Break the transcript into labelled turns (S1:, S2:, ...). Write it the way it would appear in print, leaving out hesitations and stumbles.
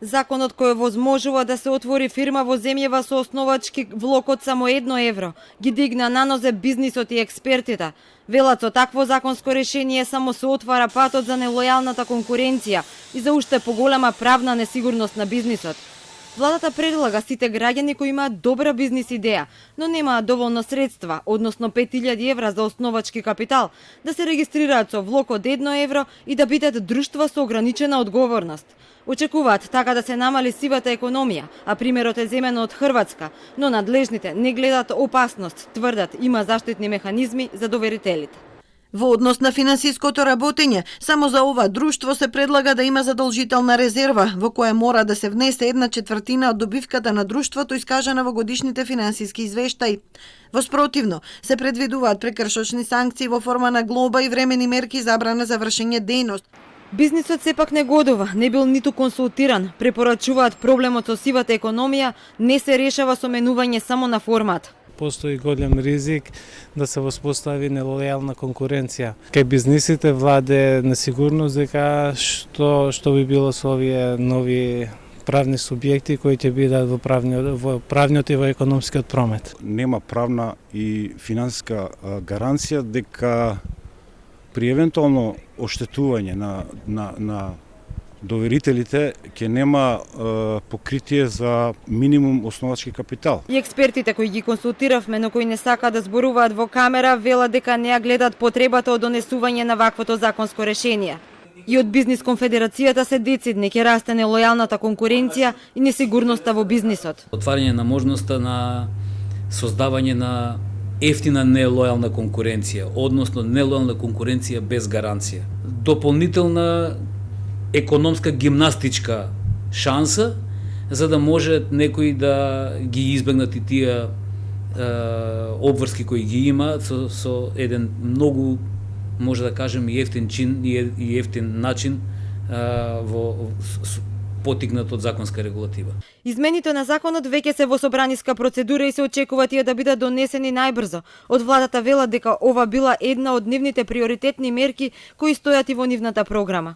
S1: Законот кој возможува да се отвори фирма во земјава со основачки влог од само 1 евро ги дигна на нозе бизнисот и експертите. Велат со такво законско решение само се отвара патот за нелојалната конкуренција и за уште поголема правна несигурност на бизнисот. Владата предлага сите граѓани кои имаат добра бизнис идеја, но немаат доволно средства, односно 5000 евра за основачки капитал, да се регистрираат со влог од 1 евро и да бидат друштва со ограничена одговорност. Очекуваат така да се намали сивата економија, а примерот е земен од Хрватска, но надлежните не гледат опасност, тврдат има заштитни механизми за доверителите.
S2: Во однос на финансиското работење, само за ова друштво се предлага да има задолжителна резерва, во која мора да се внесе 1/4 од добивката на друштвото искажана во годишните финансиски извештаи. Во спротивно, се предвидуваат прекршочни санкции во форма на глоба и времени мерки забрана за вршење дејност.
S1: Бизнисот сепак не годува, не бил ниту консултиран, препорачуваат проблемот со сивата економија не се решава со менување само на формат.
S3: Постои голем ризик да се воспостави нелојална конкуренција. Кај бизнисите владе несигурност дека што би било со овие нови правни субјекти кои ќе бидат во правниот и во економскиот промет.
S4: Нема правна и финансиска гаранција дека при евентуално оштетување на доверителите ќе нема покритие за минимум основачки капитал.
S1: И експертите кои ги консултиравме, но кои не сакаат да зборуваат во камера, велат дека не ја гледат потребата од донесување на ваквото законско решение. И од Бизнис конфедерацијата се децидни ќе расте нелојалната конкуренција и несигурноста во бизнисот.
S5: Отварање на можноста на создавање на ефтина нелојална конкуренција, односно нелојална конкуренција без гаранција. Дополнителна економска гимнастичка шанса за да може некои да ги избегнат и тие обврски кои ги има со еден многу, може да кажем, и ефтин чин и ефтин начин во потигнат од законска регулатива.
S1: Измените на законот веќе се во собраниска процедура и се очекува тие да бидат донесени најбрзо. Од владата велат дека ова била една од нивните приоритетни мерки кои стојат и во нивната програма.